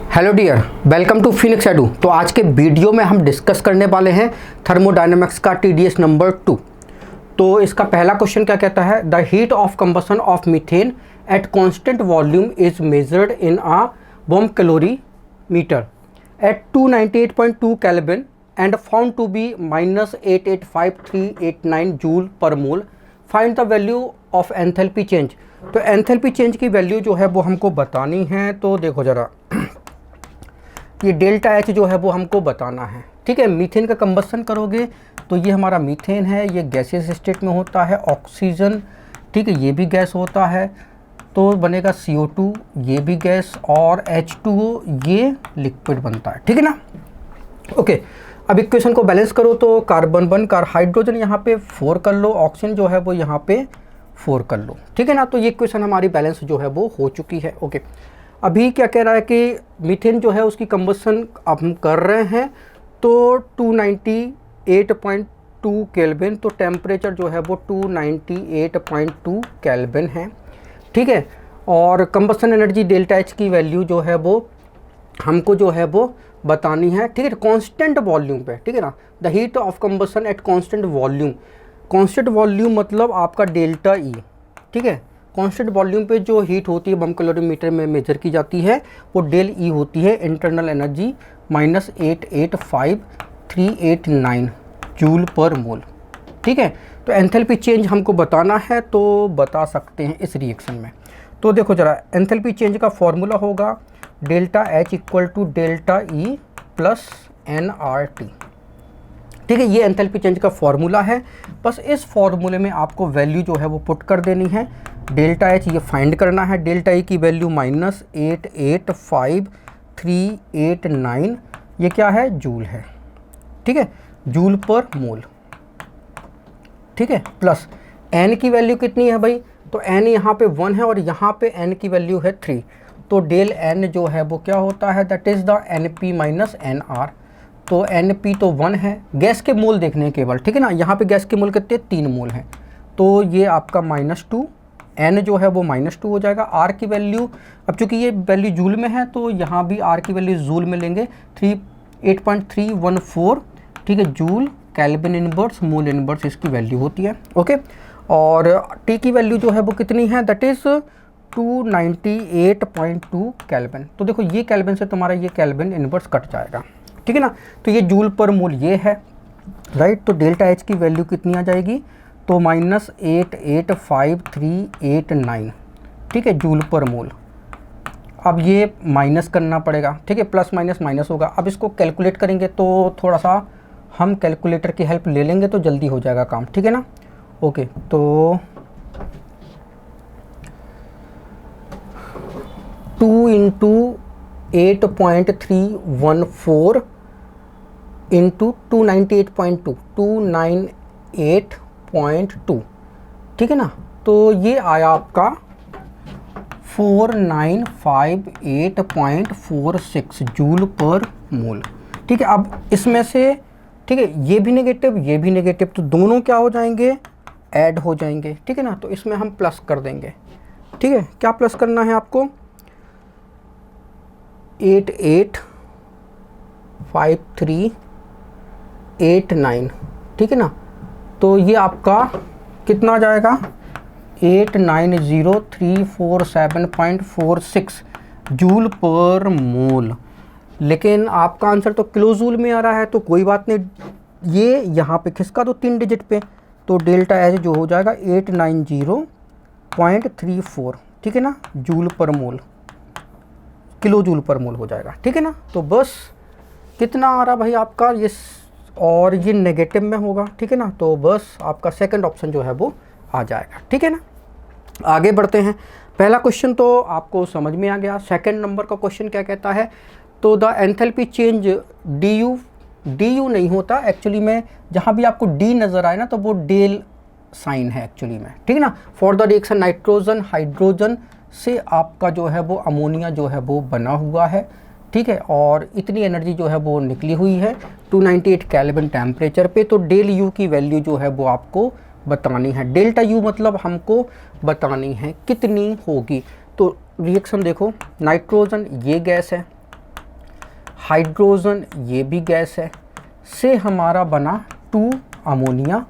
Hello dear, welcome to Phoenix Edu. तो आज के वीडियो में हम डिस्कस करने वाले हैं थर्मोडायनेमिक्स का TDS नंबर 2। तो इसका पहला क्वेश्चन क्या कहता है, the heat of combustion of methane at constant volume is measured in a bomb calorimeter at 298.2 kelvin and found to be -885389 joule per mole. Find the value of enthalpy change. तो enthalpy change की वैल्यू जो है वो हमको बतानी है। तो देखो ज़रा, ये डेल्टा एच जो है वो हमको बताना है। ठीक है, मीथेन का कंबशन करोगे तो ये हमारा मीथेन है, ये गैसियस स्टेट में होता है। ऑक्सीजन, ठीक है, ये भी गैस होता है, तो बनेगा CO2, ये भी गैस, और H2O ये लिक्विड बनता है। ठीक है ना। ओके, अब इक्वेशन को बैलेंस करो तो कार्बन 1 हाइड्रोजन यहाँ पे 4 कर लो, ऑक्सीजन जो है वो यहाँ पे 4 कर लो। ठीक है ना। तो ये इक्वेशन हमारी बैलेंस जो है वो हो चुकी है। ओके, अभी क्या कह रहा है कि मीथेन जो है उसकी कंबशन अब हम कर रहे हैं तो 298.2 केल्विन, तो टेम्परेचर जो है वो 298.2 केल्विन है। ठीक है, और कंबशन एनर्जी डेल्टा एच की वैल्यू जो है वो हमको जो है वो बतानी है। ठीक है, कांस्टेंट वॉल्यूम पे। ठीक है ना, the heat of combustion eight constant volume. Constant volume मतलब आपका डेल्टा ई। ठीक है, कांस्टेंट वॉल्यूम पे जो हीट होती है बॉम्ब कैलोरीमीटर में मेजर की जाती है वो डेल ई होती है, इंटरनल एनर्जी -885389 जूल पर मोल। ठीक है, तो एंथैल्पी चेंज हमको बताना है तो बता सकते हैं इस रिएक्शन में। तो देखो ज़रा, एंथैल्पी चेंज का फॉर्मूला होगा delta H equal to delta E plus NRT। ठीक है, ये एंथैल्पी चेंज का फॉर्मूला है। बस इस फॉर्मूले में आपको वैल्यू जो है वो पुट कर देनी है। डेल्टा एच ये फाइंड करना है, डेल्टा ई की वैल्यू -885389, ये क्या है, जूल है। ठीक है, जूल पर मोल। ठीक है, प्लस एन की वैल्यू कितनी है भाई, तो एन यहाँ पे 1 है और यहाँ पे एन की वैल्यू है 3, तो डेल एन जो है वो क्या होता है, that is the NP minus NR। तो NP तो 1 है, गैस के मोल देखने हैं केवल। ठीक है ना, यहाँ पे गैस के मोल कितने, 3 मोल हैं, तो ये आपका -2, N जो है वो -2 हो जाएगा। R की वैल्यू, अब चूँकि ये वैल्यू जूल में है तो यहाँ भी R की वैल्यू जूल में लेंगे, 8.314। ठीक है, joule kelvin inverse mole inverse इसकी वैल्यू होती है। ओके, और T की वैल्यू जो है वो कितनी है, दैट इज़ 298.2 केल्विन। तो देखो ये केल्विन से तुम्हारा ये केल्विन इनवर्स कट जाएगा। ठीक है ना, तो ये जूल पर मोल ये है, राइट। तो डेल्टा एच की वैल्यू कितनी आ जाएगी, तो -885389। ठीक है, जूल पर मोल। अब ये माइनस करना पड़ेगा। ठीक है, प्लस माइनस माइनस होगा। अब इसको कैलकुलेट करेंगे तो थोड़ा सा हम कैलकुलेटर की हेल्प ले लेंगे तो जल्दी हो जाएगा काम। ठीक है ना। ओके, तो 2 × 8.314 इंटू 298.2 298.2। ठीक है ना, तो ये आया आपका 4958.46 जूल पर मोल। ठीक है, अब इसमें से, ठीक है, ये भी नेगेटिव ये भी नेगेटिव, तो दोनों क्या हो जाएंगे, ऐड हो जाएंगे। ठीक है ना, तो इसमें हम प्लस कर देंगे। ठीक है, क्या प्लस करना है आपको, 885389। ठीक है ना, तो ये आपका कितना आ जाएगा, 890347.46 जूल पर मोल। लेकिन आपका आंसर तो किलो जूल में आ रहा है, तो कोई बात नहीं, ये यहाँ पे खिसका दो 3 डिजिट पे, तो डेल्टा एच जो हो जाएगा 890.34। ठीक है ना, जूल पर मोल, किलो जूल पर मोल हो जाएगा। ठीक है ना, तो बस कितना आ रहा भाई आपका ये, और ये नेगेटिव में होगा। ठीक है ना, तो बस आपका सेकंड ऑप्शन जो है वो आ जाएगा। ठीक है ना, आगे बढ़ते हैं। पहला क्वेश्चन तो आपको समझ में आ गया। सेकंड नंबर का क्वेश्चन क्या कहता है, तो द एंथैल्पी चेंज डी नहीं होता एक्चुअली में, जहाँ भी आपको डी नज़र आए ना तो वो डेल साइन है एक्चुअली में। ठीक है ना, for the reaction nitrogen hydrogen से आपका जो है वो अमोनिया जो है वो बना हुआ है। ठीक है, और इतनी एनर्जी जो है वो निकली हुई है 298 केल्विन टेम्परेचर पे, तो डेल यू की वैल्यू जो है वो आपको बतानी है। डेल्टा यू मतलब हमको बतानी है कितनी होगी। तो रिएक्शन देखो, नाइट्रोजन ये गैस है, हाइड्रोजन ये भी गैस है, से हमारा बना 2 अमोनिया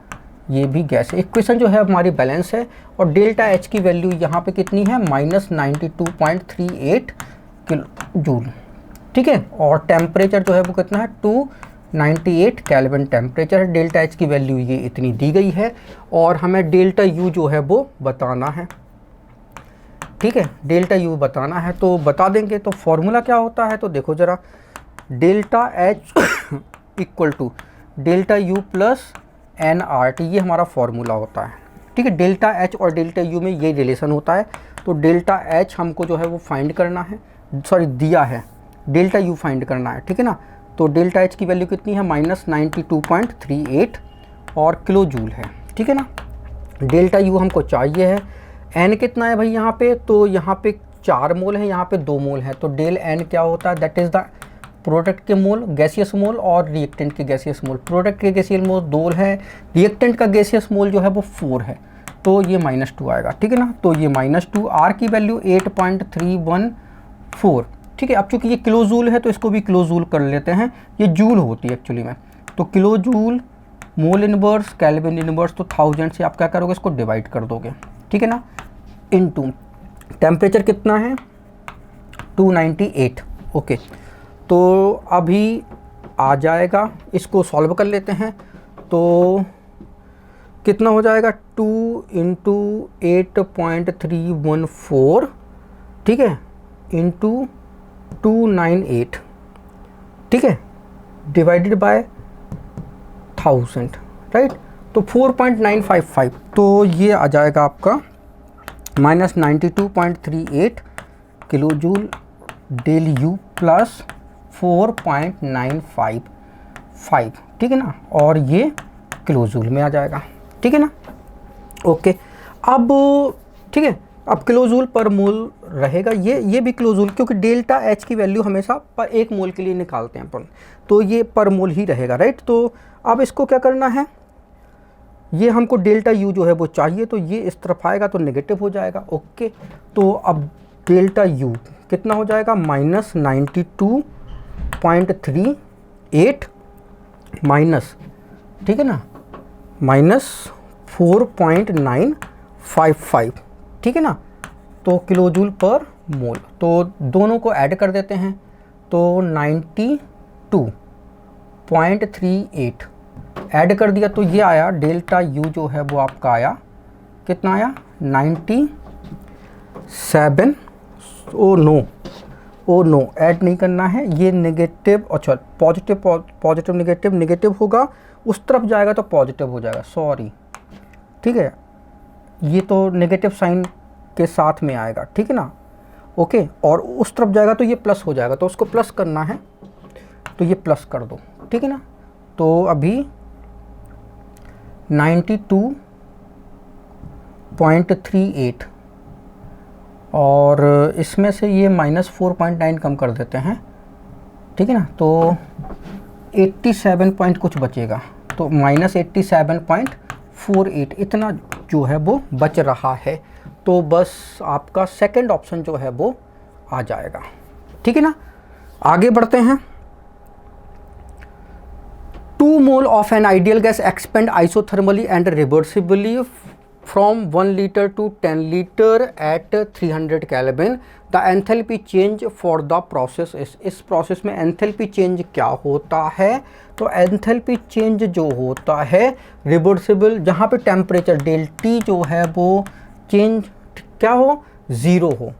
ये भी गैस है। इक्वेशन जो है हमारी बैलेंस है और डेल्टा एच की वैल्यू यहाँ पे कितनी है -92.38 किलो जूल, ठीक है। और टेम्परेचर जो है वो कितना है 298 केल्विन टेम्परेचर है। डेल्टा एच की वैल्यू ये इतनी दी गई है और हमें डेल्टा यू जो है वो बताना है, ठीक है। डेल्टा यू बताना है तो बता देंगे। तो फॉर्मूला क्या होता है तो देखो ज़रा, delta H equal to delta U plus NRT, ये हमारा फॉर्मूला होता है, ठीक है। डेल्टा एच और डेल्टा यू में ये रिलेशन होता है। तो डेल्टा एच हमको जो है वो फाइंड करना है, सॉरी दिया है, डेल्टा यू फाइंड करना है, ठीक है ना। तो डेल्टा एच की वैल्यू कितनी है -92.38 और किलो जूल है, ठीक है ना। डेल्टा यू हमको चाहिए है, एन कितना है भाई यहाँ पे, तो यहाँ पे 4 मोल है, यहाँ पे 2 मोल है। तो डेल एन क्या होता है, दैट इज़ द प्रोडक्ट के मोल, गैसियस मोल और रिएक्टेंट के गैसियस मोल। प्रोडक्ट के गैसियस मोल 2 है, रिएक्टेंट का गैसियस मोल जो है वो 4 है, तो ये -2 आएगा, ठीक है ना। तो ये -2, आर की वैल्यू 8.314, ठीक है। अब चूंकि ये किलो जूल है तो इसको भी किलो जूल कर लेते हैं, ये जूल होती है एक्चुअली में। तो kilo joule mole inverse kelvin inverse, तो 1000 से आप क्या करोगे, इसको डिवाइड कर दोगे, ठीक है ना। इनटू टेम्परेचर कितना है 298, ओके। तो अभी आ जाएगा, इसको सॉल्व कर लेते हैं। तो कितना हो जाएगा 2 × 8.314, ठीक है, इंटू 298, ठीक है, डिवाइडेड बाय 1000, राइट। तो 4.955, तो ये आ जाएगा आपका -92.38 kilo joule del U plus 4.955, ठीक है ना। और ये किलो जूल में आ जाएगा, ठीक है ना, ओके। अब ठीक है, अब किलो जूल पर मोल रहेगा, ये भी किलो जूल, क्योंकि डेल्टा एच की वैल्यू हमेशा पर 1 मोल के लिए निकालते हैं अपन, तो ये पर मोल ही रहेगा, राइट। तो अब इसको क्या करना है, ये हमको डेल्टा यू जो है वो चाहिए, तो ये इस तरफ आएगा तो नेगेटिव हो जाएगा, ओके। तो अब डेल्टा यू कितना हो जाएगा -92.38 माइनस, ठीक है ना, -4.955, ठीक है ना। तो किलो जूल पर मोल, तो दोनों को ऐड कर देते हैं, तो 92.38 ऐड कर दिया तो ये आया डेल्टा यू जो है वो आपका आया, कितना आया 97। ओ नो ऐड नहीं करना है, ये नेगेटिव, अच्छा पॉजिटिव नेगेटिव होगा, उस तरफ जाएगा तो पॉजिटिव हो जाएगा, सॉरी, ठीक है। ये तो नेगेटिव साइन के साथ में आएगा, ठीक है ना, ओके। और उस तरफ जाएगा तो ये प्लस हो जाएगा, तो उसको प्लस करना है, तो ये प्लस कर दो, ठीक है ना। तो अभी 92.38 और इसमें से ये -4.9 कम कर देते हैं, ठीक है ना। तो 87 पॉइंट कुछ बचेगा, तो -87.48 इतना जो है वो बच रहा है। तो बस आपका सेकंड ऑप्शन जो है वो आ जाएगा, ठीक है ना। आगे बढ़ते हैं। 2 mole of an ideal gas expand isothermally and reversibly from 1 liter to 10 liter at 300 Kelvin. The enthalpy change for the process is, इस प्रोसेस में एंथैल्पी चेंज क्या होता है, तो एंथैल्पी चेंज जो होता है रिवर्सिबल, जहाँ पे टेम्परेचर डेल टी जो है वो चेंज क्या हो 0 हो,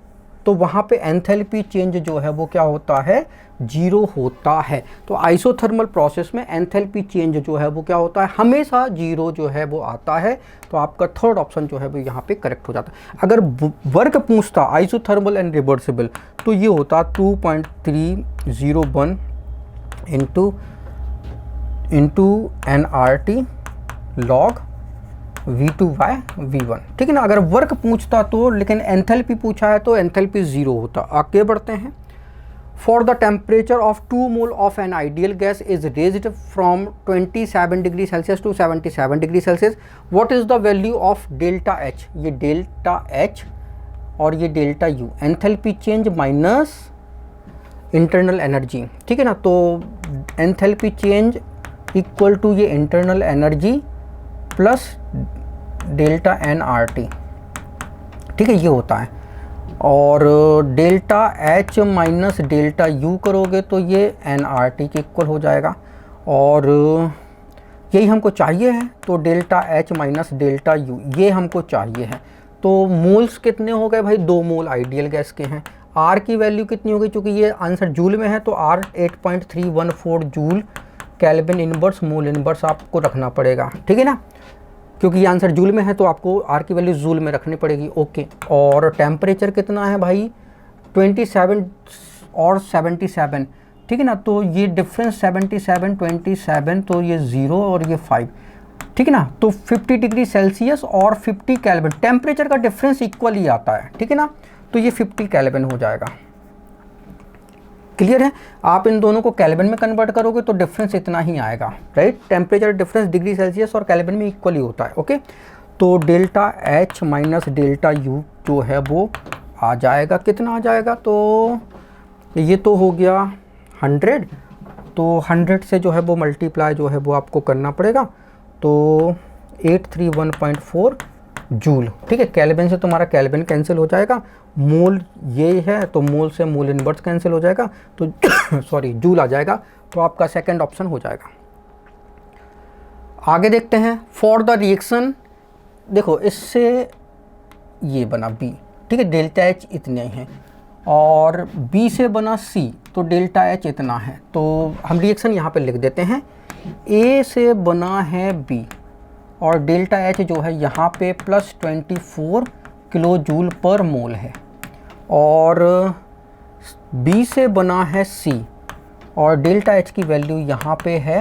तो वहाँ पे एंथैल्पी चेंज जो है वो क्या होता है 0 होता है। तो आइसोथर्मल प्रोसेस में एंथैल्पी चेंज जो है वो क्या होता है हमेशा 0 जो है वो आता है। तो आपका थर्ड ऑप्शन जो है वो यहाँ पे करेक्ट हो जाता है। अगर वर्क पूछता आइसोथर्मल एंड रिवर्सिबल तो ये होता 2.301 इंटू NRT log V2/V1, ठीक है ना। अगर वर्क पूछता तो, लेकिन एंथैल्पी पूछा है तो एंथैल्पी 0 होता। आगे बढ़ते हैं। For the temperature of 2 mole of an ideal gas is raised from 27 degree Celsius to 77 degree Celsius, what is the value of delta H? ये डेल्टा H और ये delta U, enthalpy change minus internal energy, ठीक है ना। तो enthalpy change equal to ये internal energy plus delta nRT, ठीक है, ये होता है। और delta H minus delta U करोगे तो ये nRT के इक्वल हो जाएगा, और यही हमको चाहिए है। तो delta H minus delta U ये हमको चाहिए है। तो मोल्स कितने हो गए भाई, 2 मोल आइडियल गैस के हैं। R की वैल्यू कितनी होगी, चूँकि ये आंसर जूल में है तो R 8.314 joule kelvin inverse mole inverse आपको रखना पड़ेगा, ठीक है ना, क्योंकि ये आंसर जूल में है तो आपको आर की वैल्यू जूल में रखनी पड़ेगी। ओके, और टेम्परेचर कितना है भाई, 27 और 77, ठीक है ना। तो ये डिफरेंस 77 27, तो ये 0 और ये 5, ठीक है ना। तो 50 डिग्री सेल्सियस और 50 केल्विन, टेम्परेचर का डिफरेंस इक्वल ही आता है, ठीक है ना। तो ये 50 केल्विन हो जाएगा। क्लियर है, आप इन दोनों को केल्विन में कन्वर्ट करोगे तो डिफरेंस इतना ही आएगा, right. Temperature difference degree Celsius और केल्विन में इक्वल ही होता है। ओके, तो delta H minus delta U जो है वो आ जाएगा, कितना आ जाएगा, तो ये तो हो गया 100, तो 100 से जो है वो मल्टीप्लाई जो है वो आपको करना पड़ेगा, तो 831.4 जूल, ठीक है। केल्विन से तुम्हारा केल्विन कैंसिल हो जाएगा, मोल ये है तो मोल से मोल इनवर्स कैंसिल हो जाएगा, तो सॉरी जूल आ जाएगा, तो आपका सेकंड ऑप्शन हो जाएगा। आगे देखते हैं, फॉर द रिएक्शन, देखो इससे ये बना B, ठीक है, डेल्टा H इतने हैं, और B से बना C, तो डेल्टा H इतना है। तो हम रिएक्शन यहाँ पे लिख देते हैं, A से बना है B और डेल्टा H जो है यहाँ पे प्लस 24 किलो जूल पर मोल है, और B से बना है C और डेल्टा H की वैल्यू यहाँ पे है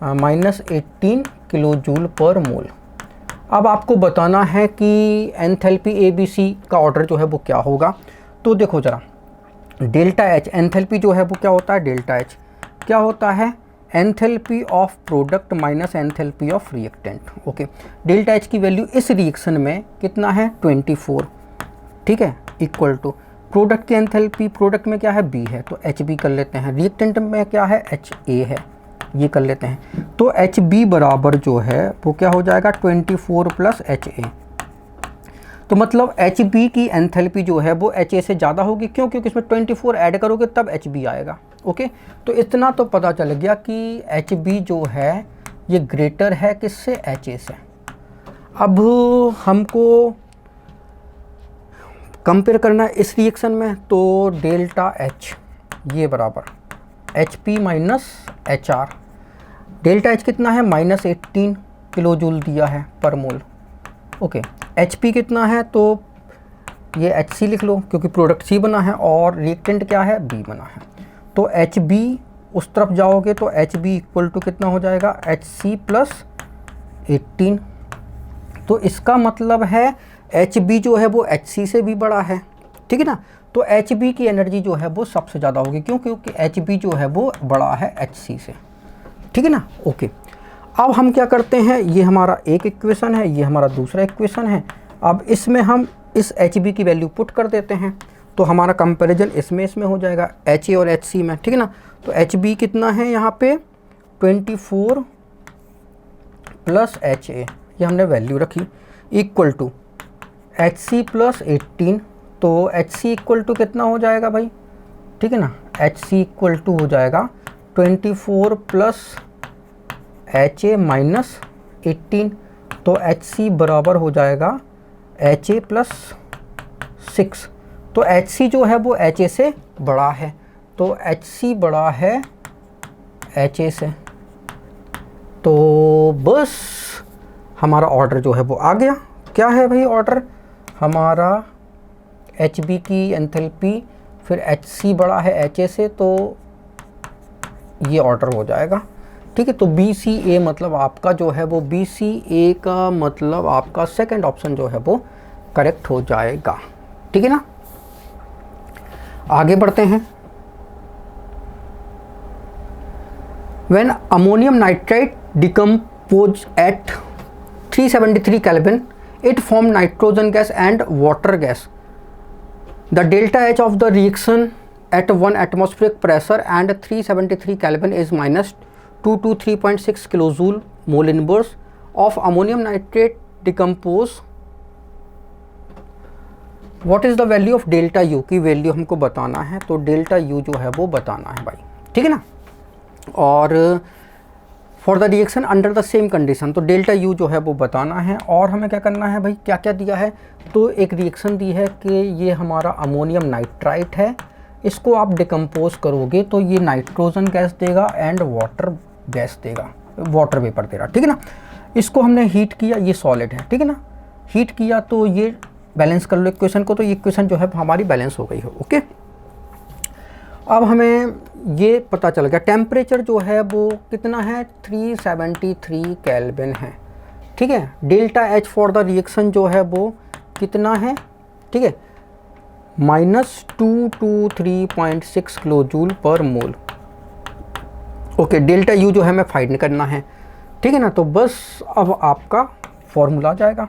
-18 किलो जूल पर मोल। अब आपको बताना है कि एंथैल्पी ABC का ऑर्डर जो है वो क्या होगा। तो देखो ज़रा, डेल्टा H एंथैल्पी जो है वो क्या होता है, डेल्टा H क्या होता है, enthalpy of product minus enthalpy of reactant. Okay, delta H की वैल्यू इस रिएक्शन में कितना है, 24, ठीक है, इक्वल टू प्रोडक्ट की एंथैल्पी, प्रोडक्ट में क्या है B है तो HB कर लेते हैं, रिएक्टेंट में क्या है HA है, ये कर लेते हैं। तो HB बराबर जो है वो क्या हो जाएगा, 24 प्लस HA। तो मतलब HB की एंथैल्पी जो है वो HA से ज़्यादा होगी, क्यों, क्योंकि इसमें 24 ऐड करोगे तब HB आएगा। ओके, तो इतना तो पता चल गया कि HB जो है ये ग्रेटर है किससे, HA से। अब हमको कंपेयर करना है इस रिएक्शन में, तो डेल्टा H ये बराबर HP minus HR, delta H कितना है, -18 किलो जूल दिया है पर मोल। ओके, HP कितना है, तो ये HC लिख लो क्योंकि प्रोडक्ट C बना है और रिएक्टेंट क्या है, B बना है। तो HB उस तरफ जाओगे तो HB इक्वल टू कितना हो जाएगा, HC प्लस 18। तो इसका मतलब है HB जो है वो HC से भी बड़ा है, ठीक है ना। तो HB की एनर्जी जो है वो सबसे ज़्यादा होगी, क्यों, क्योंकि HB जो है वो बड़ा है HC से, ठीक है ना। ओके, अब हम क्या करते हैं, ये हमारा एक इक्वेशन है, ये हमारा दूसरा इक्वेशन है। अब इसमें हम इस HB की वैल्यू पुट कर देते हैं, तो हमारा कंपैरिजन इसमें हो जाएगा HA और HC में, ठीक है ना। तो HB कितना है यहाँ पे 24 प्लस HA, ये हमने वैल्यू रखी, इक्वल टू HC प्लस 18। तो HC इक्वल टू कितना हो जाएगा भाई, ठीक है ना, HC इक्वल टू हो जाएगा 24 प्लस HA माइनस 18। तो HC बराबर हो जाएगा HA प्लस 6। तो HC जो है वो HA से बड़ा है, तो HC बड़ा है HA से। तो बस हमारा ऑर्डर जो है वो आ गया। क्या है भाई ऑर्डर हमारा, HB की एंथैल्पी, फिर HC बड़ा है HA से, तो ये ऑर्डर हो जाएगा, ठीक है। तो BCA मतलब आपका जो है वो BCA का मतलब आपका सेकंड ऑप्शन जो है वो करेक्ट हो जाएगा, ठीक है ना। आगे बढ़ते हैं, when ammonium nitrite decompose at 373 Kelvin it form nitrogen gas and water gas. The delta H of the reaction at 1 atmospheric pressure and 373 Kelvin is minus 223.6 kilojoule mole inverse of ammonium nitrate decompose. What is the value of delta U की value हमको बताना है, तो delta U जो है वो बताना है भाई, ठीक है ना। और for the reaction under the same condition, तो डेल्टा U जो है वो बताना है। और हमें क्या करना है भाई, क्या क्या दिया है, तो एक रिएक्शन दी है कि ये हमारा अमोनियम नाइट्राइट है, इसको आप डिकम्पोज करोगे तो ये नाइट्रोजन गैस देगा एंड वाटर गैस देगा, वाटर वेपर देगा, ठीक है ना। इसको हमने हीट किया, ये सॉलिड है, ठीक है ना, हीट किया तो ये बैलेंस कर लो इक्वेशन को, तो ये इक्वेशन जो है हमारी बैलेंस हो गई है, ओके। अब हमें ये पता चल गया टेम्परेचर जो है वो कितना है, 373 केल्विन है, ठीक है। Delta H for the reaction जो है वो कितना है, ठीक है, -223.6 किलोजूल पर मोल, ओके। डेल्टा यू जो है हमें फाइंड करना है, ठीक है ना। तो बस अब आपका फॉर्मूला आ जाएगा,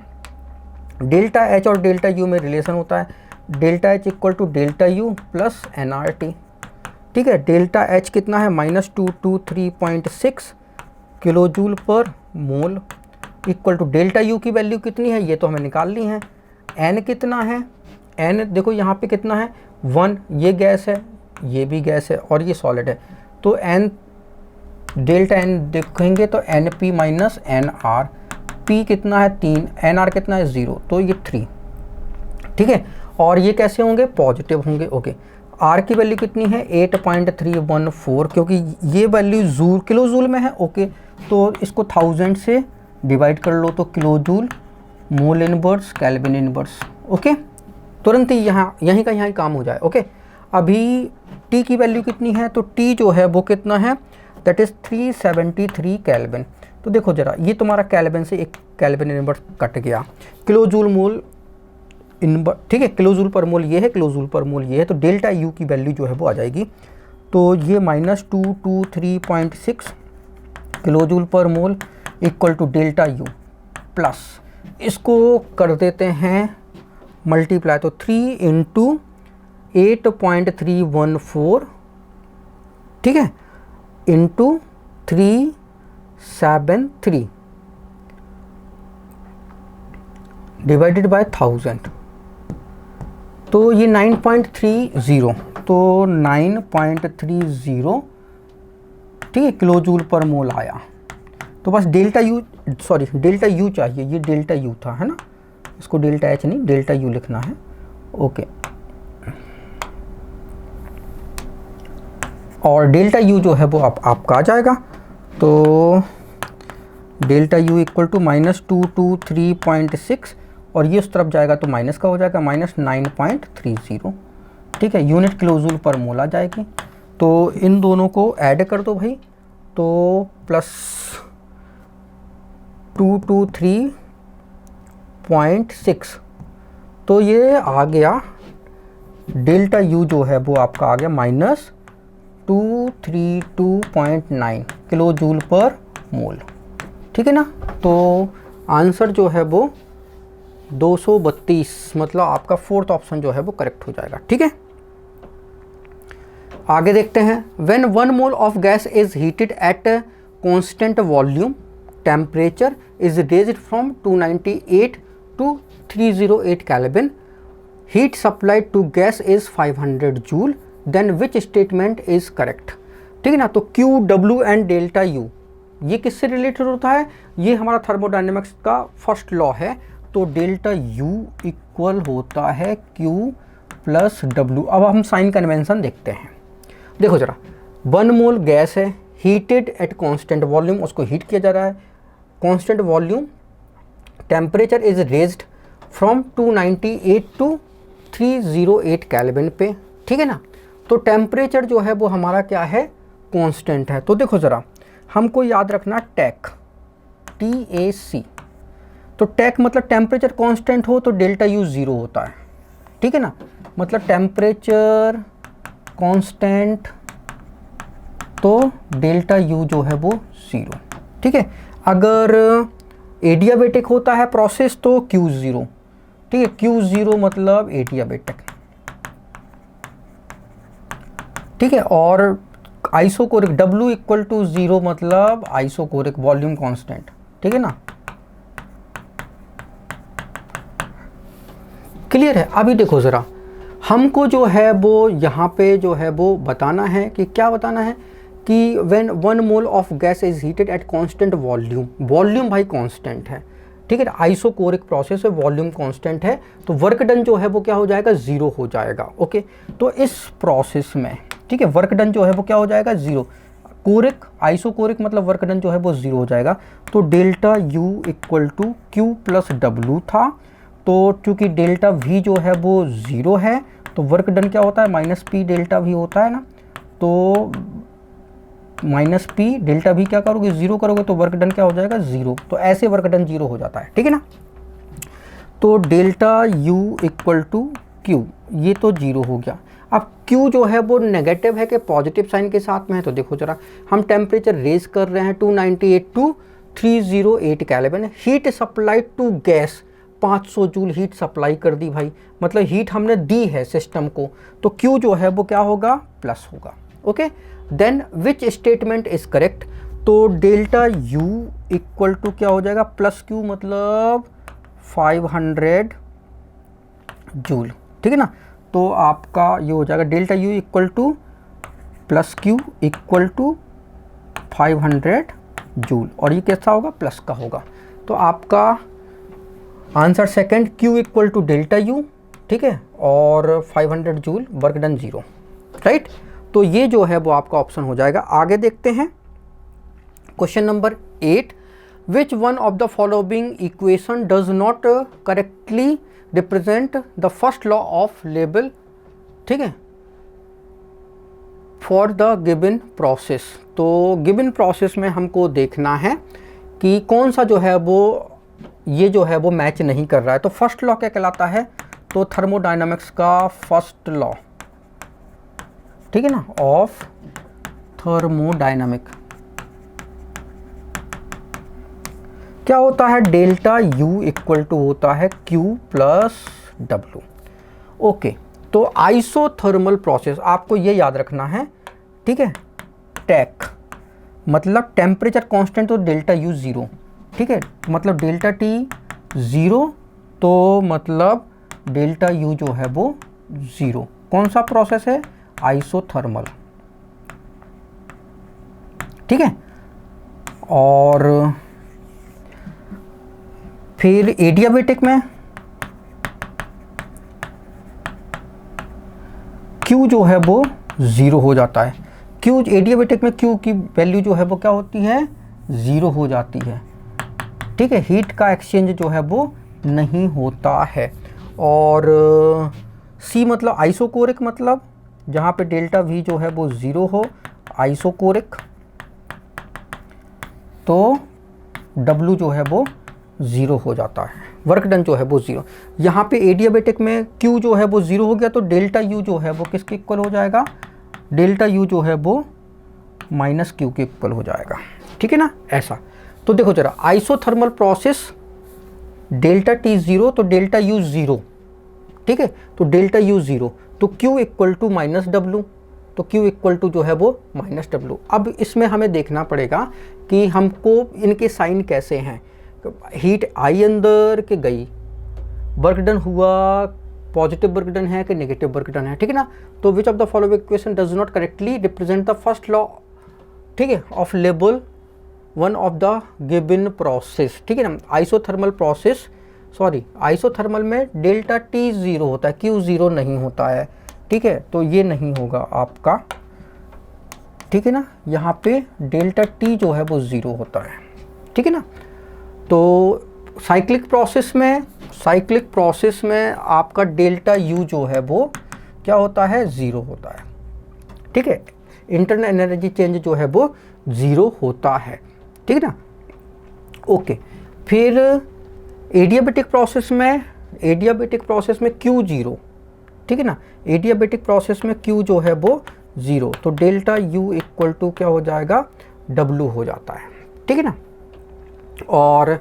डेल्टा एच और डेल्टा यू में रिलेशन होता है, delta H equal to delta U plus NRT, ठीक है। डेल्टा एच कितना है, -223.6 kilojoule per mole equal to delta U की वैल्यू कितनी है, ये तो हमें निकालनी है। एन कितना है, एन देखो यहाँ पे कितना है 1, ये गैस है, ये भी गैस है और ये सॉलिड है, तो एन डेल्टा एन देखेंगे तो N P minus N R, P कितना है 3, एन आर कितना है 0, तो ये 3, ठीक है। और ये कैसे होंगे, पॉजिटिव होंगे, ओके। आर की वैल्यू कितनी है 8.314, क्योंकि ये वैल्यू जूल किलो जूल में है, ओके। तो इसको 1000 से डिवाइड कर लो तो kilo joule mole inverse kelvin inverse, okay. तुरंत ही यहीं का काम हो जाए, ओके। अभी टी की वैल्यू कितनी है, तो टी जो है वो कितना है, दैट इज़ 373 केल्विन। तो देखो जरा, ये तुम्हारा केल्विन से एक केल्विन इनवर्स कट गया, किलो जूल मोल इनवर्स, ठीक है, किलो जूल पर मोल ये है, किलो जूल पर मोल ये है, तो डेल्टा यू की वैल्यू जो है वो आ जाएगी, तो ये -223.6 kilojoule per mole equal to delta U plus, इसको कर देते हैं मल्टीप्लाई, तो 3 × 8.314, ठीक है, इंटू 373 डिवाइडेड बाय 1000, तो ये 9.30, तो 9.30, ठीक है, किलो जूल पर मोल आया। तो बस delta U, sorry delta U चाहिए, ये डेल्टा यू था, है ना, इसको डेल्टा एच नहीं डेल्टा यू लिखना है, ओके। और डेल्टा यू जो है वो आपका आ जाएगा, तो डेल्टा यू इक्वल टू -223.6, और ये उस तरफ जाएगा तो माइनस का हो जाएगा, -9.30, ठीक है, यूनिट किलो जूल पर मोल आ जाएगी। तो इन दोनों को ऐड कर दो भाई, तो प्लस 223.6, तो ये आ गया डेल्टा यू जो है वो आपका आ गया -232.9 किलो जूल पर मोल, ठीक है ना। तो आंसर जो है वो 232, मतलब आपका 4th ऑप्शन जो है वो करेक्ट हो जाएगा, ठीक है। आगे देखते हैं, when 1 mole of gas is heated at constant volume temperature is raised from 298 to 308 kelvin, heat supplied to gas is 500 joule, then which statement is correct, ठीक है ना। तो Q, W and delta U ये किससे related होता है, ये हमारा थर्मोडायनेमिक्स का फर्स्ट लॉ है, तो डेल्टा यू इक्वल होता है क्यू प्लस डब्ल्यू। अब हम साइन कन्वेंशन देखते हैं, देखो जरा, 1 मोल गैस है, हीटेड एट कांस्टेंट वॉल्यूम, उसको हीट किया जा रहा है, constant volume, temperature is raised from 298 to 308 kelvin पे, ठीक है ना। तो टेम्परेचर जो है वो हमारा क्या है, कांस्टेंट है। तो देखो ज़रा, हमको याद रखना टैक, TAC, तो टैक मतलब टेम्परेचर कांस्टेंट हो तो डेल्टा यू 0 होता है, ठीक है ना। मतलब टेम्परेचर कांस्टेंट तो डेल्टा यू जो है वो 0, ठीक है। अगर एडियाबेटिक होता है प्रोसेस तो Q0, ठीक है, Q0 मतलब एडियाबेटिक, ठीक है। और आइसोकोरिक W इक्वल टू 0 मतलब आइसोकोरिक वॉल्यूम कांस्टेंट, ठीक है ना। क्लियर है। अभी देखो ज़रा, हमको जो है वो यहाँ पे जो है वो बताना है कि क्या बताना है कि when 1 mole of gas is heated at constant volume, volume भाई कांस्टेंट है, ठीक है। आइसोकोरिक प्रोसेस है, वॉल्यूम कांस्टेंट है, तो वर्क डन जो है वो क्या हो जाएगा, 0 हो जाएगा। ओके, तो इस प्रोसेस में, ठीक है, वर्क डन जो है वो क्या हो जाएगा, 0। कोरिक, आइसोकोरिक मतलब वर्क डन जो है वो 0 हो जाएगा। तो delta U equal to Q plus W था, तो चूँकि डेल्टा वी जो है वो 0 है तो वर्क डन क्या होता है, माइनस पी डेल्टा वी होता है ना। तो माइनस पी डेल्टा वी क्या करोगे, 0 करोगे तो वर्क डन क्या हो जाएगा, 0। तो ऐसे वर्क डन 0 हो जाता है, ठीक है ना। तो delta U equal to Q, ये तो 0 हो गया। अब Q जो है वो नेगेटिव है कि पॉजिटिव साइन के साथ में है, तो देखो जरा, हम टेम्परेचर रेज कर रहे हैं 298 to 308 kelvin. Heat supplied to gas 500 joule heat supply कर दी भाई, मतलब हीट हमने दी है सिस्टम को, तो Q जो है वो क्या होगा, प्लस होगा। Okay, then which statement is correct, तो डेल्टा U इक्वल टू क्या हो जाएगा, प्लस Q मतलब 500 जूल, ठीक है ना। तो आपका ये हो जाएगा delta U equal to plus Q equal to 500 joule, और ये कैसा होगा, प्लस का होगा। तो आपका answer second, Q equal to delta U, ठीक है, और 500 जूल, वर्क डन 0, राइट। तो ये जो है वो आपका ऑप्शन हो जाएगा। आगे देखते हैं question number 8, which one of the following equation does not correctly represent the first law of label, ठीक है, फॉर द गिवन प्रोसेस। तो गिवन प्रोसेस में हमको देखना है कि कौन सा जो है वो ये जो है वो मैच नहीं कर रहा है। तो फर्स्ट लॉ क्या कहलाता है, तो थर्मोडायनामिक्स का फर्स्ट लॉ, ठीक है ना, ऑफ थर्मोडायनामिक क्या होता है, डेल्टा यू इक्वल टू होता है Q प्लस डब्लू। ओके, तो आइसोथर्मल प्रोसेस आपको ये याद रखना है, ठीक है। टेक मतलब टेम्परेचर कांस्टेंट, तो डेल्टा यू 0, ठीक है, मतलब डेल्टा टी 0, तो मतलब डेल्टा यू जो है वो 0। कौन सा प्रोसेस है, आइसोथर्मल, ठीक है। और फिर एडियाबेटिक में Q जो है वो 0 हो जाता है। Q एडियाबेटिक में Q की वैल्यू जो है वो क्या होती है, 0 हो जाती है, ठीक है। हीट का एक्सचेंज जो है वो नहीं होता है। और C मतलब आइसोकोरिक, मतलब जहाँ पे डेल्टा V जो है वो 0 हो, आइसोकोरिक, तो W जो है वो 0 हो जाता है, वर्क डन जो है वो 0। यहाँ पे एडियाबेटिक में Q जो है वो 0 हो गया, तो डेल्टा U जो है वो किसके इक्वल हो जाएगा, डेल्टा U जो है वो माइनस Q के इक्वल हो जाएगा, ठीक है ना, ऐसा। तो देखो जरा, आइसोथर्मल प्रोसेस डेल्टा T 0, तो डेल्टा U 0, ठीक है, तो डेल्टा U 0, तो Q equal to minus W, तो Q इक्वल टू जो है वो माइनस डब्लू। अब इसमें हमें देखना पड़ेगा कि हमको इनके साइन कैसे हैं। हीट आई अंदर के गई, वर्क डन हुआ, पॉजिटिव वर्क डन है कि नेगेटिव वर्क डन है, ठीक है ना। तो which of the following equation does not correctly represent the first law, ठीक है, of label one of the given process, ठीक है ना। आइसोथर्मल प्रोसेस, सॉरी, आइसोथर्मल में डेल्टा T 0 होता है, Q 0 नहीं होता है, ठीक है। तो ये नहीं होगा आपका, ठीक है ना। यहाँ पे डेल्टा T जो है वो 0 होता है, ठीक है ना। तो साइक्लिक प्रोसेस में आपका डेल्टा U जो है वो क्या होता है, 0 होता है, ठीक है। इंटरनल एनर्जी चेंज जो है वो 0 होता है, ठीक है ना। ओके, फिर एडियाबेटिक प्रोसेस में Q 0, ठीक है ना। एडियाबेटिक प्रोसेस में Q जो है वो 0, तो डेल्टा U इक्वल टू क्या हो जाएगा, W हो जाता है, ठीक है ना। और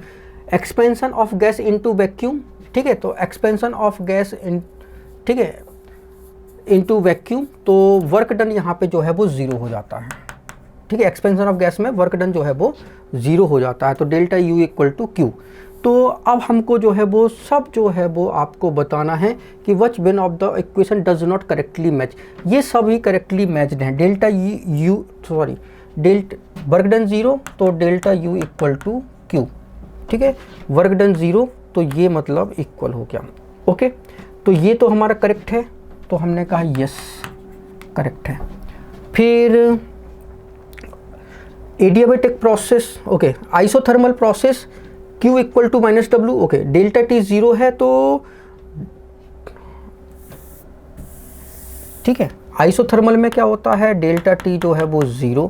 expansion of gas into vacuum, ठीक है, तो एक्सपेंशन ऑफ गैस इन, ठीक है, इनटू वैक्यूम, तो वर्क डन यहाँ पे जो है वो 0 हो जाता है, ठीक है। एक्सपेंशन ऑफ गैस में वर्क डन जो है वो 0 हो जाता है, तो delta U equal to Q। तो अब हमको जो है वो सब जो है वो आपको बताना है कि which one of the equation does not correctly match. ये सभी करेक्टली मैच्ड हैं। Delta U sorry work done 0, तो delta U equal to Q, ठीक है। वर्क डन 0, तो ये मतलब इक्वल हो गया, ओके। तो ये तो हमारा करेक्ट है, तो हमने कहा यस करेक्ट है। फिर adiabatic process, okay, isothermal process Q equal to minus W, okay, delta T 0 है, तो ठीक है। आइसोथर्मल में क्या होता है, डेल्टा T जो है वो 0,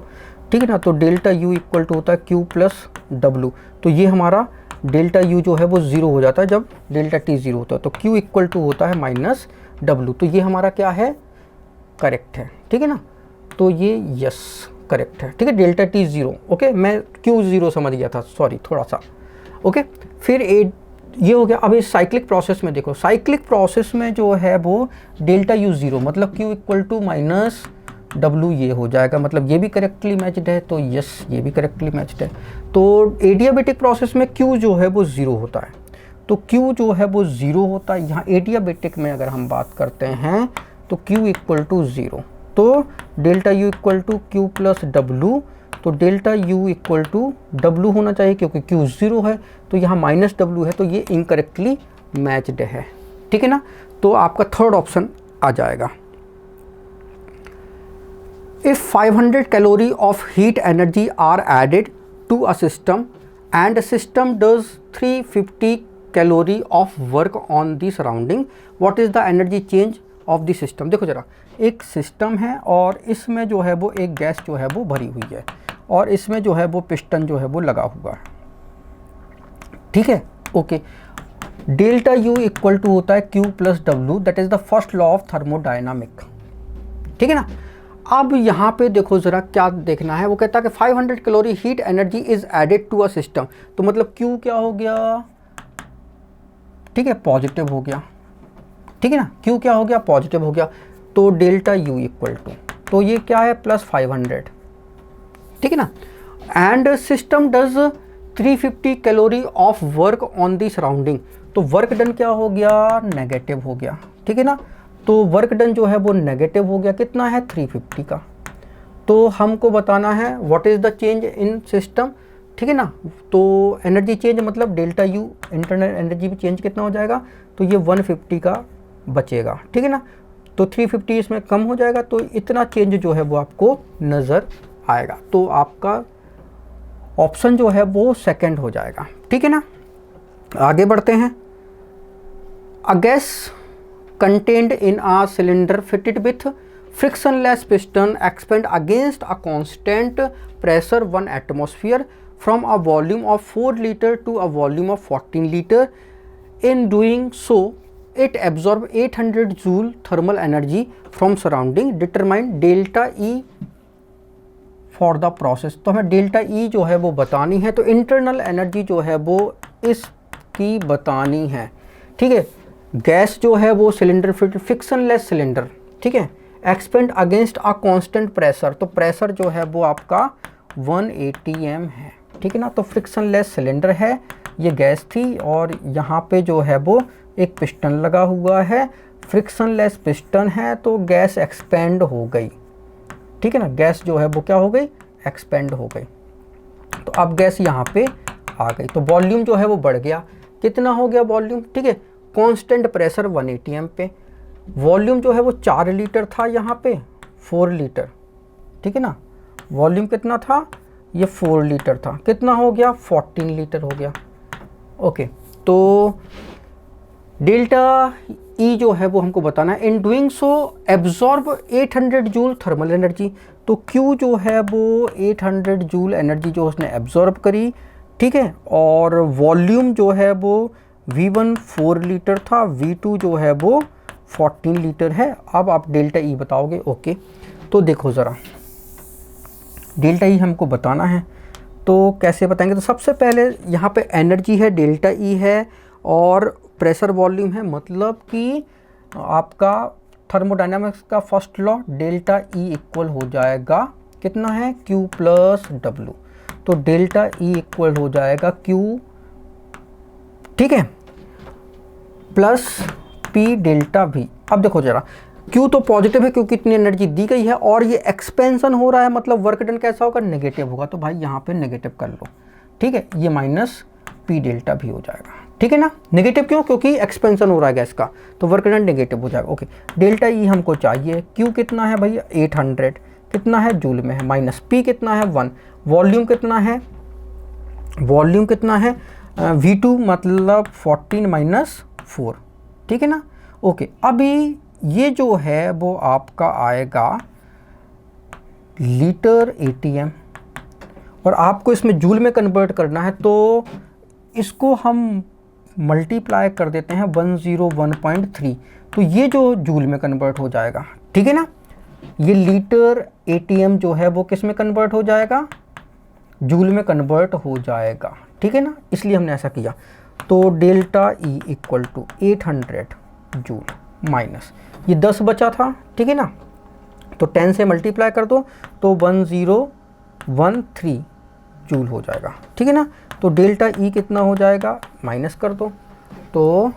ठीक है ना, तो डेल्टा U इक्वल टू होता है Q प्लस W, तो ये हमारा डेल्टा U जो है वो 0 हो जाता है जब डेल्टा T 0 होता है, तो Q इक्वल टू होता है माइनस W, तो ये हमारा क्या है, करेक्ट है, ठीक है ना। तो ये यस करेक्ट है, ठीक है, डेल्टा T 0, ओके। मैं Q 0 समझ गया था, सॉरी थोड़ा सा, ओके। फिर ये हो गया। अब इस साइक्लिक प्रोसेस में देखो, साइक्लिक प्रोसेस में जो है वो डेल्टा U 0 मतलब Q equal to minus W ये हो जाएगा, मतलब ये भी करेक्टली मैच्ड है, तो यस ये भी करेक्टली मैच्ड है। तो एडियाबैटिक प्रोसेस में Q जो है वो 0 होता है, तो Q जो है वो 0 होता है। यहाँ एडियाबैटिक में अगर हम बात करते हैं तो Q इक्वल टू 0, तो delta U equal to Q plus W, तो delta U equal to W होना चाहिए क्योंकि Q 0 है, तो यहाँ माइनस W है, तो ये इनकरेक्टली मैच्ड है, ठीक है ना। तो आपका थर्ड ऑप्शन आ जाएगा। If 500 calorie of heat energy are added to a system and system does 350 calorie of work on the surrounding, what is the energy change of the system. देखो जरा, एक सिस्टम है और इसमें जो है वो एक गैस जो है वो भरी हुई है और इसमें जो है वो पिस्टन जो है वो लगा हुआ है, ठीक है, okay. Delta U equal to होता है Q plus W, that is the first law of thermodynamic, ठीक है ना। अब यहाँ पे देखो ज़रा क्या देखना है, वो कहता है कि 500 calorie heat energy is added to a system, तो मतलब Q क्या हो गया, ठीक है, पॉजिटिव हो गया, ठीक है ना। Q क्या हो गया, पॉजिटिव हो गया, तो डेल्टा U इक्वल टू, तो ये क्या है, प्लस 500, ठीक है ना। And system does 350 calorie of work on the surrounding, तो वर्क डन क्या हो गया, नेगेटिव हो गया, ठीक है ना। तो वर्क डन जो है वो नेगेटिव हो गया, कितना है, 350 का। तो हमको बताना है what is the change in system, ठीक है ना। तो एनर्जी चेंज मतलब डेल्टा U इंटरनल एनर्जी में चेंज कितना हो जाएगा, तो ये 150 का बचेगा, ठीक है ना। तो 350 इसमें कम हो जाएगा, तो इतना चेंज जो है वो आपको नज़र आएगा, तो आपका ऑप्शन जो है वो सेकंड हो जाएगा, ठीक है ना। आगे बढ़ते हैं। A gas contained in a cylinder fitted with frictionless piston expand against a constant pressure 1 atmosphere from a volume of 4 liter to a volume of 14 liter. In doing so, it absorbs 800 joule thermal energy from surrounding. Determine delta E for the process. तो हमें delta E जो है वो बतानी है, तो internal energy जो है वो इसकी बतानी है, ठीक है। गैस जो है वो सिलेंडर फिट फ्रिक्शनलेस सिलेंडर, ठीक है, expand against a constant pressure, तो प्रेशर जो है वो आपका 1 atm है, ठीक है ना। तो फ्रिक्शनलेस सिलेंडर है, ये गैस थी और यहाँ पे जो है वो एक पिस्टन लगा हुआ है, फ्रिक्शनलेस पिस्टन है, तो गैस एक्सपेंड हो गई, ठीक है ना। गैस जो है वो क्या हो गई, एक्सपेंड हो गई, तो अब गैस यहाँ पे आ गई, तो वॉल्यूम जो है वो बढ़ गया, कितना हो गया वॉल्यूम, ठीक है, कांस्टेंट प्रेशर 1 atm पे। वॉल्यूम जो है वो 4 लीटर था, यहाँ पे 4 लीटर, ठीक है ना। वॉल्यूम कितना था, ये 4 लीटर था, कितना हो गया, 14 लीटर हो गया, ओके। तो डेल्टा E जो है वो हमको बताना है। In doing so absorb 800 joule thermal energy, तो Q जो है वो 800 जूल एनर्जी जो उसने एब्जॉर्ब करी, ठीक है। और वॉल्यूम जो है वो V1 4 लीटर था, V2 जो है वो 14 लीटर है। अब आप डेल्टा E बताओगे, ओके। तो देखो ज़रा, डेल्टा ई हमको बताना है, तो कैसे बताएंगे? तो सबसे पहले यहाँ पे एनर्जी है, डेल्टा ई है, और प्रेशर वॉल्यूम है, मतलब कि आपका थर्मोडायनामिक्स का first law, delta E equal हो जाएगा कितना है, Q प्लस W। तो डेल्टा ई इक्वल हो जाएगा Q, ठीक है, प्लस P डेल्टा V। अब देखो जरा, Q तो पॉजिटिव है क्योंकि इतनी एनर्जी दी गई है, और ये एक्सपेंशन हो रहा है, मतलब वर्क डन कैसा होगा, नेगेटिव होगा। तो भाई यहाँ पे नेगेटिव कर लो, ठीक है, ये माइनस P डेल्टा भी हो जाएगा, ठीक है ना। नेगेटिव क्यों? क्योंकि एक्सपेंशन हो रहा है गैस का, तो वर्क डन नेगेटिव हो जाएगा। ओके, डेल्टा ई हमको चाहिए, Q कितना है भैया 800, कितना है जूल में है, माइनस P कितना है 1, वॉल्यूम कितना है, वॉल्यूम कितना है V2 मतलब 14 माइनस 4, ठीक है ना। ओके, अभी ये जो है वो आपका आएगा लीटर ATM, और आपको इसमें जूल में कन्वर्ट करना है, तो इसको हम मल्टीप्लाई कर देते हैं 101.3, तो ये जो जूल में कन्वर्ट हो जाएगा, ठीक है ना। ये लीटर ATM जो है वो किस में कन्वर्ट हो जाएगा, जूल में कन्वर्ट हो जाएगा, ठीक है ना, इसलिए हमने ऐसा किया। तो delta E equal to 800 joule minus ये 10 बचा था, ठीक है ना, तो 10 से मल्टीप्लाई कर दो तो 1013 जूल हो जाएगा, ठीक है ना। तो डेल्टा ई कितना हो जाएगा, माइनस कर दो, तो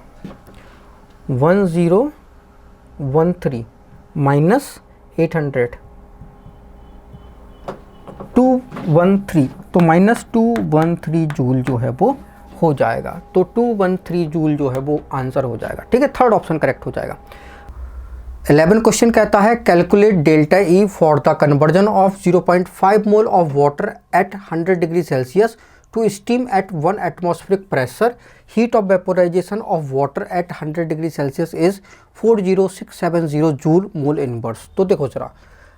1013 माइनस 800 213, तो माइनस 213 जूल जो है वो हो जाएगा। तो 213 जूल जो है वो आंसर हो जाएगा, ठीक है, थर्ड ऑप्शन करेक्ट हो जाएगा। 11 क्वेश्चन कहता है calculate delta E for the conversion of 0.5 mole of water at 100 degree Celsius to steam at 1 atmospheric pressure, heat of vaporization of water at 100 degree Celsius is 40670 joule mole inverse. तो देखो जरा,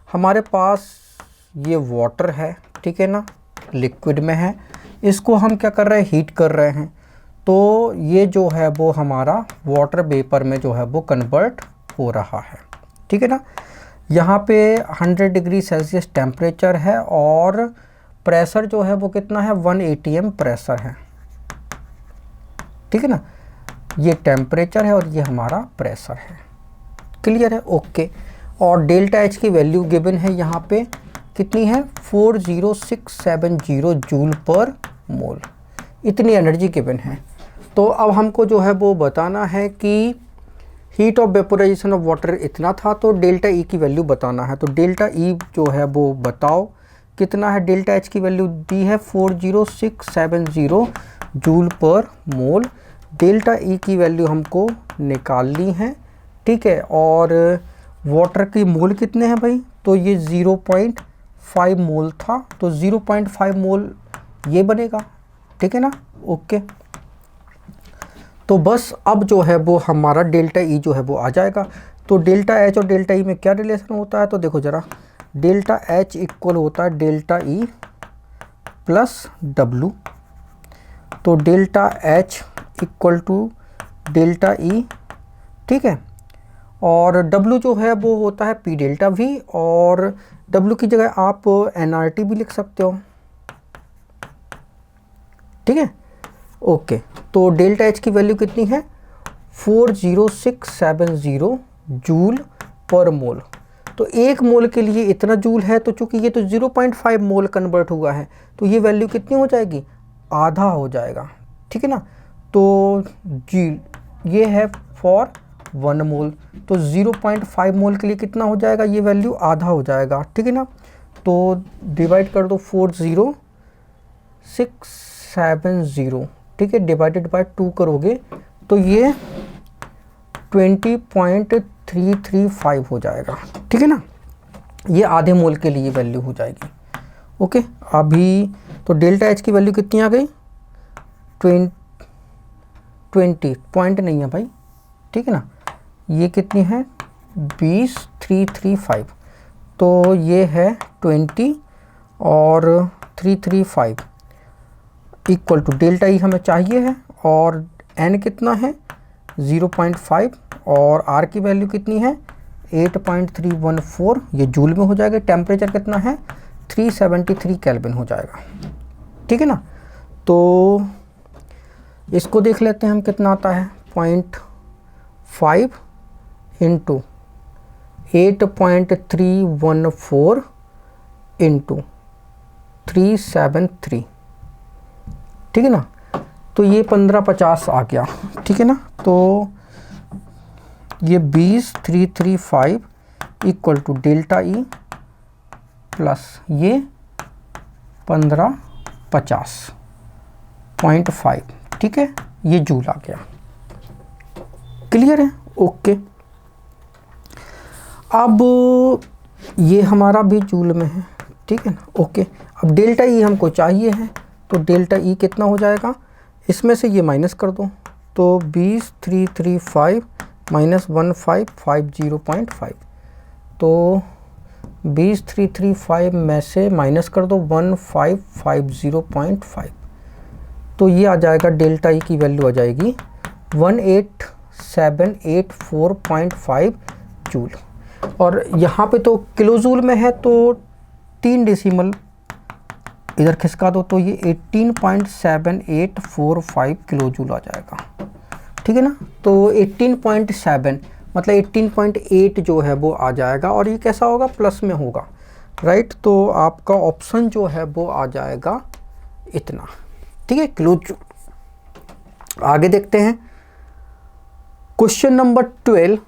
हमारे पास ये water है, ठीक है ना, liquid में है, इसको हम क्या कर रहे हैं, हीट कर रहे हैं, तो ये जो है वो हमारा वाटर वेपर में जो है वो कन्वर्ट हो रहा है, ठीक है ना। यहाँ पे 100 डिग्री सेल्सियस टेम्परेचर है, और प्रेशर जो है वो कितना है, 1 ATM प्रेशर है, ठीक है ना। ये टेम्परेचर है और ये हमारा प्रेशर है, क्लियर है, ओके। और डेल्टा एच की वैल्यू गिवन है यहाँ पे कितनी है, 40670 जूल पर मोल, इतनी एनर्जी गिवन है। तो अब हमको जो है वो बताना है कि heat of vaporization of water इतना था, तो डेल्टा ई की वैल्यू बताना है। तो डेल्टा ई जो है वो बताओ कितना है, डेल्टा एच की वैल्यू दी है 40670 जूल पर मोल, डेल्टा ई की वैल्यू हमको निकालनी है, ठीक है। और वाटर की मोल कितने हैं भाई, तो ये 0.5 मोल था, तो 0.5 मोल ये बनेगा, ठीक है ना, ओके। तो बस अब जो है वो हमारा डेल्टा ई जो है वो आ जाएगा। तो डेल्टा एच और डेल्टा ई में क्या रिलेशन होता है, तो देखो ज़रा, डेल्टा एच इक्वल होता है डेल्टा ई प्लस डब्लू, तो delta H equal to delta E, ठीक है, और डब्लू जो है वो होता है पी डेल्टा वी, और डब्लू की जगह आप एनआरटी भी लिख सकते हो, ठीक है, ओके। तो डेल्टा एच की वैल्यू कितनी है, 40670 जूल पर मोल, तो एक मोल के लिए इतना जूल है, तो चूंकि ये तो 0.5 मोल कन्वर्ट हुआ है, तो ये वैल्यू कितनी हो जाएगी, आधा हो जाएगा, ठीक है ना। तो जी ये है फॉर 1 मोल, तो 0.5 मोल के लिए कितना हो जाएगा, ये वैल्यू आधा हो जाएगा, ठीक है ना। तो डिवाइड कर दो 40670, ठीक है, डिवाइडेड बाय 2 करोगे तो ये 20.335 हो जाएगा, ठीक है ना, ये आधे मोल के लिए वैल्यू हो जाएगी, ओके। अभी तो डेल्टा एच की वैल्यू कितनी आ गई, 20 पॉइंट नहीं है भाई, ठीक है ना, ये कितनी है 20.335, तो ये है 20 और 335 इक्वल टू डेल्टा ई हमें चाहिए है, और एन कितना है 0.5, और आर की वैल्यू कितनी है 8.314 ये जूल में हो जाएगा। टेम्परेचर कितना है 373 केल्विन हो जाएगा, ठीक है ना। तो इसको देख लेते हैं हम कितना आता है 0.5 इंटू 8.314 इंटू 373, ठीक है ना। तो ये 1550 आ गया, ठीक है ना। तो ये 20335 equal to delta E plus ये 1550.5, ठीक है, ये जूल आ गया। क्लियर है, ओके। अब ये हमारा भी जूल में है, ठीक है ना, ओके। अब डेल्टा ई हमको चाहिए है, तो डेल्टा ई कितना हो जाएगा, इसमें से ये माइनस कर दो, तो 20335 माइनस 1550.5, तो 20335 में से माइनस कर दो 1550.5, तो ये आ जाएगा डेल्टा ई की वैल्यू आ जाएगी 18784.5 जूल। और यहाँ पे तो किलो जूल में है, तो 3 डेसिमल इधर खिसका दो, तो ये 18.7845 किलो जूल आ जाएगा, ठीक है ना। तो 18.7 मतलब 18.8 जो है वो आ जाएगा, और ये कैसा होगा, प्लस में होगा, राइट। तो आपका ऑप्शन जो है वो आ जाएगा इतना, ठीक है, किलो जूल। आगे देखते हैं question number 12।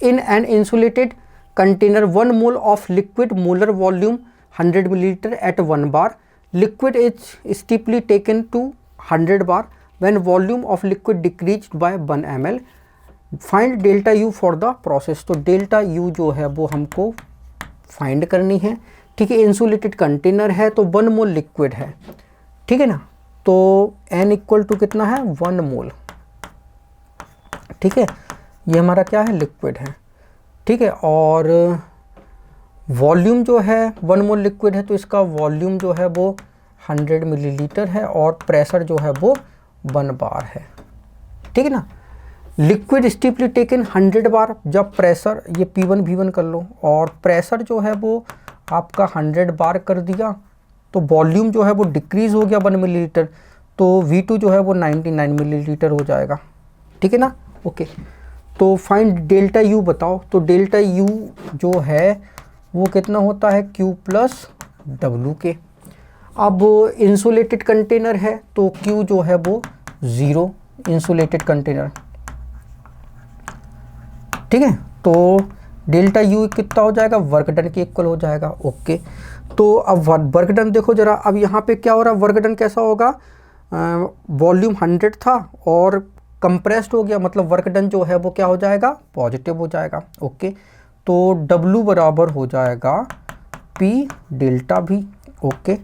In an insulated container 1 mole of liquid molar volume 100 millilitre at 1 bar, liquid is steeply taken to 100 bar when volume of liquid decreased by 1 ml. Find delta U for the process। तो delta U जो है वो हमको find करनी है, ठीक है। Insulated container है तो 1 मोल लिक्विड है, ठीक है ना। तो N इक्वल टू कितना है 1 मोल, ठीक है। ये हमारा क्या है, लिक्विड है, ठीक है। और वॉल्यूम जो है 1 मोल लिक्विड है, तो इसका वॉल्यूम जो है वो 100 मिलीलीटर है, और प्रेशर जो है वो 1 बार है, ठीक है ना। लिक्विड स्टीपली टेकन 100 बार, जब प्रेशर ये P1 V1 कर लो, और प्रेशर जो है वो आपका 100 बार कर दिया, तो वॉल्यूम जो है वो डिक्रीज़ हो गया 1 मिलीलीटर, तो V2 जो है वो 99 मिलीलीटर हो जाएगा, ठीक है ना, ओके। तो फाइंड डेल्टा U बताओ। तो डेल्टा U जो है वो कितना होता है Q प्लस W के। अब इंसुलेटेड कंटेनर है तो Q जो है वो 0 इंसुलेटेड कंटेनर, ठीक है। तो डेल्टा U कितना हो जाएगा, वर्क डन के इक्वल हो जाएगा, ओके। तो अब वर्क डन देखो जरा, अब यहाँ पे क्या हो रहा है, वर्क डन कैसा होगा, वॉल्यूम 100 था और कंप्रेस्ड हो गया, मतलब वर्क डन जो है वो क्या हो जाएगा, पॉजिटिव हो जाएगा, ओके। तो W बराबर हो जाएगा P delta V, okay.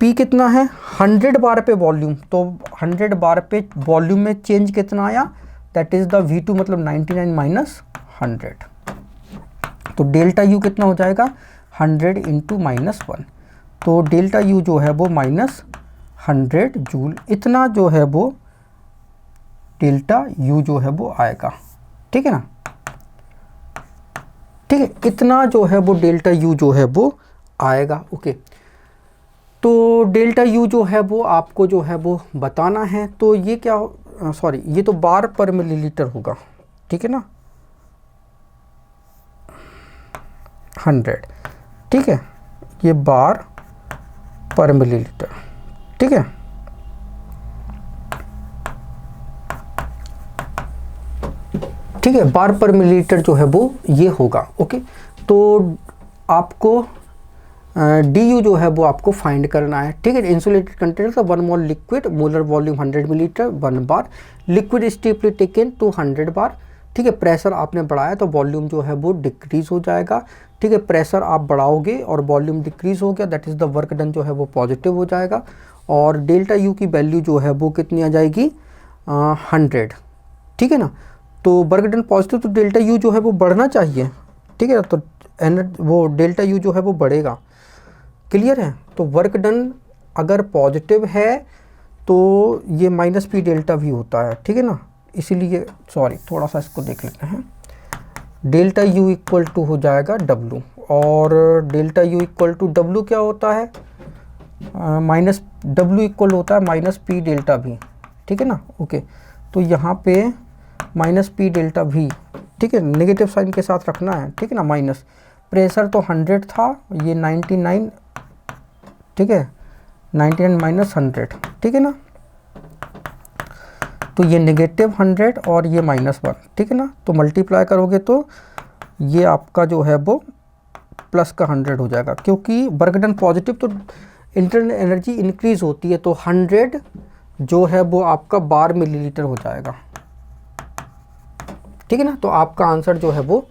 P कितना है 100 बार पे वॉल्यूम, तो 100 बार पे वॉल्यूम में चेंज कितना आया, दैट इज़ द V2 मतलब 99 माइनस 100, तो डेल्टा U कितना हो जाएगा 100 इंटू -1, तो डेल्टा U जो है वो -100 जूल, इतना जो है वो डेल्टा U जो है वो आएगा, ठीक है ना, ठीक है। इतना जो है वो डेल्टा U जो है वो आएगा, ओके। तो डेल्टा U जो है वो आपको जो है वो बताना है। तो ये क्या, सॉरी ये तो बार पर मिलीलीटर होगा, ठीक है ना, 100, ठीक है, ये बार पर मिलीलीटर, ठीक है। ठीक है, बार पर मिलीलीटर जो है वो ये होगा, ओके। तो आपको DU जो है वो आपको फाइंड करना है, ठीक है। इंसुलेटेड कंटेनर का 1 mole liquid molar volume 100 millilitre 1 bar, liquid steeply taken to 100 bar, ठीक है। प्रेशर आपने बढ़ाया तो वॉल्यूम जो है वो डिक्रीज हो जाएगा, ठीक है। प्रेशर आप बढ़ाओगे और वॉल्यूम डिक्रीज हो गया, that is the work done जो है वो पॉजिटिव हो जाएगा, और डेल्टा U की वैल्यू जो है वो कितनी आ जाएगी 100, ठीक है ना। तो वर्क डन पॉजिटिव, तो डेल्टा U जो है वो बढ़ना चाहिए, ठीक है। तो वो डेल्टा U जो है वो बढ़ेगा, क्लियर है। तो वर्क डन अगर पॉजिटिव है तो ये -P डेल्टा V होता है, ठीक है ना। इसीलिए सॉरी थोड़ा सा इसको देख लेते हैं, डेल्टा यू इक्वल टू हो जाएगा डब्लू, और delta U equal to W क्या होता है, माइनस डब्लू इक्वल होता है माइनस पी डेल्टा भी, ठीक है ना। ओके, तो यहाँ पे माइनस पी डेल्टा भी, ठीक है, नेगेटिव साइन के साथ रखना है, ठीक है ना। माइनस प्रेशर तो 100 था, ये 99, ठीक है, 99 माइनस 100, ठीक है ना। तो ये नेगेटिव 100 और ये -1, ठीक है ना। तो मल्टीप्लाई करोगे तो ये आपका जो है वो प्लस का 100 हो जाएगा, क्योंकि वर्क डन पॉजिटिव तो इंटरनल एनर्जी इंक्रीज होती है, तो 100 जो है वो आपका बार मिलीलीटर हो जाएगा, ठीक है ना। तो आपका आंसर जो है वो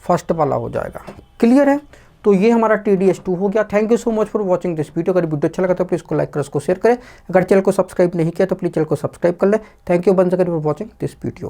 फर्स्ट वाला हो जाएगा। क्लियर है। तो ये हमारा TDS2 हो गया। Thank you so much for watching this video. अगर वीडियो अच्छा लगा तो प्लीज़ को लाइक करें, उसको शेयर करें। अगर चैनल को सब्सक्राइब नहीं किया तो प्लीज़ चैनल को सब्सक्राइब कर लें। Thank you once again for watching this video.